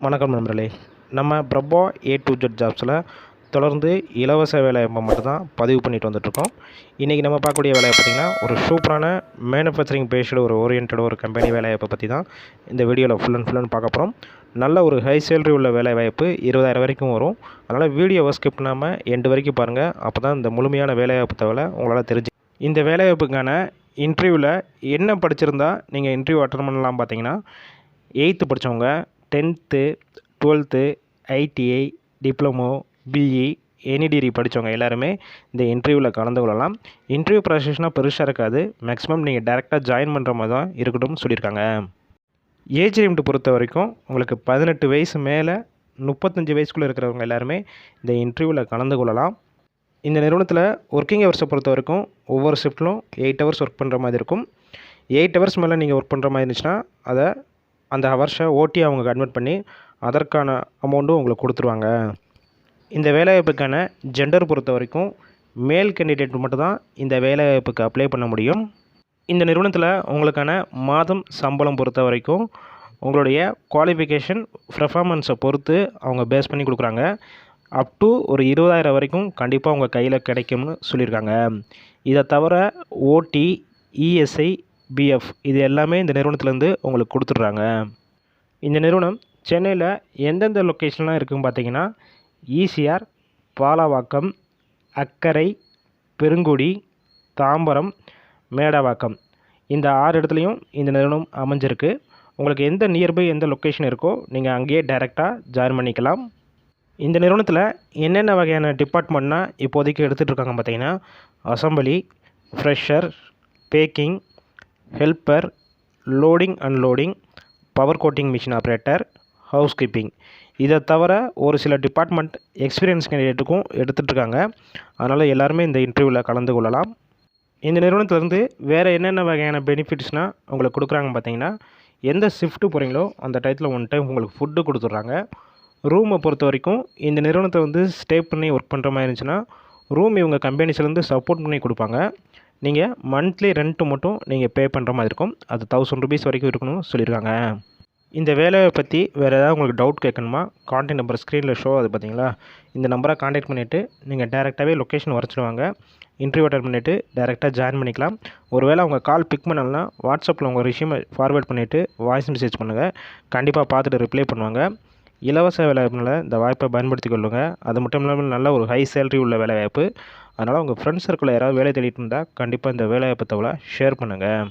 வணக்கம் நண்பர்களே. நம்ம பிரபா A to Z ஜாப்ஸில் தொடர்ந்து இலவச வேலைவாய்ப்பை மட்டும் தான் பதிவு பண்ணிட்டு வந்துட்டுருக்கோம். இன்றைக்கி நம்ம பார்க்கக்கூடிய வேலையை பார்த்திங்கன்னா ஒரு சூப்பரான மேனுஃபேக்சரிங் பேஸ்டு ஒரு கம்பெனி வேலைவாய்ப்பை பற்றி தான் இந்த வீடியோவில் ஃபுல் அண்ட் பார்க்க போகிறோம். நல்ல ஒரு ஹை சேலரி உள்ள வேலைவாய்ப்பு 20,000 வரைக்கும் வரும். அதனால் வீடியோவை ஸ்கிப் பண்ணாமல் எண்டு வரைக்கும் பாருங்கள். அப்போ தான் இந்த முழுமையான வேலைவாய்ப்பு தகவலை உங்களால் தெரிஞ்சு இந்த வேலைவாய்ப்புக்கான இன்டர்வியூவில் என்ன படிச்சிருந்தா நீங்கள் இன்டர்வியூ அட்டன் பண்ணலாம் பார்த்தீங்கன்னா 8th படித்தவங்க, 10th, 12th, ITI, diploma, BE, any degree படித்தவங்க எல்லாருமே இந்த இன்டர்வியூவில் கலந்து கொள்ளலாம். இன்டர்வியூ ப்ராசஸ்னால் பெருசாக இருக்காது. மேக்ஸிமம் நீங்கள் டேரெக்டாக ஜாயின் பண்ணுற மாதிரி தான் இருக்கட்டும்னு சொல்லியிருக்காங்க. ஏஜ் லிமிட் பொறுத்த வரைக்கும் உங்களுக்கு 18 வயசு மேலே 35 வயசுக்குள்ளே இருக்கிறவங்க எல்லாருமே இந்த இன்டர்வியூவில் கலந்து கொள்ளலாம். இந்த நிறுவனத்தில் ஒர்க்கிங் ஹவர்ஸை பொறுத்த வரைக்கும் ஒவ்வொரு ஷிஃப்ட்லும் 8 ஹவர்ஸ் ஒர்க் பண்ணுற மாதிரி இருக்கும். 8 ஹவர்ஸ் மேலே நீங்கள் ஒர்க் பண்ணுற மாதிரி இருந்துச்சுன்னா அந்த ஹவர்ஸை ஓட்டி அவங்க கன்வெர்ட் பண்ணி அதற்கான அமௌண்ட்டும் உங்களுக்கு கொடுத்துருவாங்க. இந்த வேலைவாய்ப்புக்கான ஜெண்டர் பொறுத்த வரைக்கும் மேல் கேண்டிடேட் மட்டும் தான் இந்த வேலைவாய்ப்புக்கு அப்ளை பண்ண முடியும். இந்த நிறுவனத்தில் உங்களுக்கான மாதம் சம்பளம் பொறுத்த வரைக்கும் உங்களுடைய குவாலிஃபிகேஷன் பெர்ஃபார்மன்ஸை பொறுத்து அவங்க பேஸ் பண்ணி கொடுக்குறாங்க. அப் டு ஒரு 20,000 வரைக்கும் கண்டிப்பாக உங்கள் கையில் கிடைக்கும்னு சொல்லியிருக்காங்க. இதை தவிர ஓடி, ESI, BF இது எல்லாமே இந்த நிறுவனத்துலேருந்து உங்களுக்கு கொடுத்துட்றாங்க. இந்த நிறுவனம் சென்னையில் எந்தெந்த லொக்கேஷன்லாம் இருக்குதுன்னு பார்த்தீங்கன்னா ECR, பாலவாக்கம், அக்கரை, பெருங்குடி, தாம்பரம், மேடவாக்கம் இந்த 6 இடத்துலையும் இந்த நிறுவனம் அமைஞ்சிருக்கு. உங்களுக்கு எந்த நியர்பை எந்த லொக்கேஷன் இருக்கோ நீங்கள் அங்கேயே டைரெக்டாக ஜாயின் பண்ணிக்கலாம். இந்த நிறுவனத்தில் என்னென்ன வகையான டிபார்ட்மெண்ட்னா இப்போதைக்கு எடுத்துகிட்டு இருக்காங்க பார்த்தீங்கன்னா assembly, fresher, packing, helper, loading unloading, power coating machine operator, housekeeping இதை தவிர ஒரு சில டிபார்ட்மெண்ட் எக்ஸ்பீரியன்ஸ் கேண்டிடேட்டுக்கும் எடுத்துகிட்ருக்காங்க. அதனால் எல்லாருமே இந்த இன்டர்வியூவில் கலந்து கொள்ளலாம். இந்த நிறுவனத்துலேருந்து வேறு என்னென்ன வகையான பெனிஃபிட்ஸ்னால் உங்களுக்கு கொடுக்குறாங்க பார்த்தீங்கன்னா எந்த ஷிஃப்ட்டு போகிறீங்களோ அந்த டயத்தில் ஒன் டைம் உங்களுக்கு ஃபுட்டு கொடுத்துட்றாங்க. ரூமை பொறுத்த வரைக்கும் இந்த நிறுவனத்தை ஸ்டே பண்ணி ஒர்க் பண்ணுற மாதிரி இருந்துச்சுன்னா ரூம் இவங்க கம்பெனிஸ்லேருந்து சப்போர்ட் பண்ணி கொடுப்பாங்க. நீங்கள் மந்த்லி ரெண்ட்டு மட்டும் நீங்கள் பே பண்ணுற மாதிரி இருக்கும். அது 1000 rupees வரைக்கும் இருக்கணும்னு சொல்லியிருக்காங்க. இந்த வேலையை பற்றி வேறு ஏதாவது உங்களுக்கு டவுட் கேட்கணுமா, கான்டாக்ட் நம்பர் ஸ்க்ரீனில் ஷோ அது பார்த்தீங்களா, இந்த நம்பரை கான்டாக்ட் பண்ணிவிட்டு நீங்கள் டேரெக்டாகவே லொக்கேஷன் வரைச்சிடுவாங்க. இன்டர்வியூ அட்டன் பண்ணிவிட்டு டேரெக்டாக ஜாயின் பண்ணிக்கலாம். ஒருவேளை அவங்க கால் பிக் பண்ணலன்னா வாட்ஸ்அப்பில் உங்கள் ரெஸ்யூமை ஃபார்வேர்ட் பண்ணிவிட்டு வாய்ஸ் மெசேஜ் பண்ணுங்கள். கண்டிப்பாக பார்த்துட்டு ரிப்ளை பண்ணுவாங்க. இலவச வேலைவாய்ப்புனால இந்த வாய்ப்பை பயன்படுத்தி கொள்ளுங்க. அது மட்டும் இல்லாமல் நல்ல ஒரு ஹை சேலரி உள்ள வேலைவாய்ப்பு. அதனால் உங்கள் ஃப்ரெண்ட்ஸ் சர்க்கிளில் யாராவது வேலை தேடிட்டு இருந்தால் கண்டிப்பாக இந்த வேலைவாய்ப்பு தகவலை ஷேர் பண்ணுங்கள்.